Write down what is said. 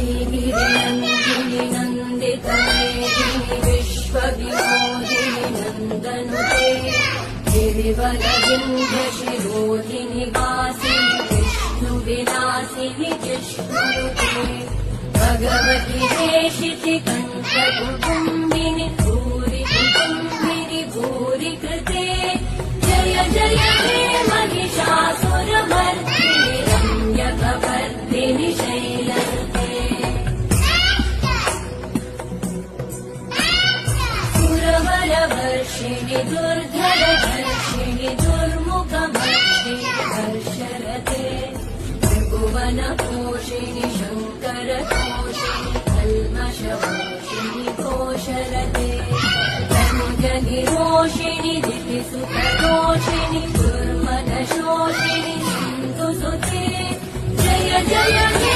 गिरिनन्दिनि नन्दितमेदिनि विश्वविनोदिनि नन्दनुते गिरिवरविन्ध्यशिरोधिनि वासिनि विष्णुविलासिनि जिष्णुनुते भगवति देशिति कण्ठकुटुम्बिनि भूरि कुटुम्बिनि भूरि कृते जय जय हे महिषासुरमर्दिनि रम्यकपर्दिनि शैलसुते सुरवरवर्षिणि दुर्धरधर्षिणि दुर्मुखमर्षिणि हर्षरते त्रिभुवनपोषिणि शङ्करतोषिणि कल्मषमोषिणि घोषरते धनुजनिरोषिणि दितिसुतदोषिणि दुर्मदशोषिणि सिन्धुसुते जय जय हे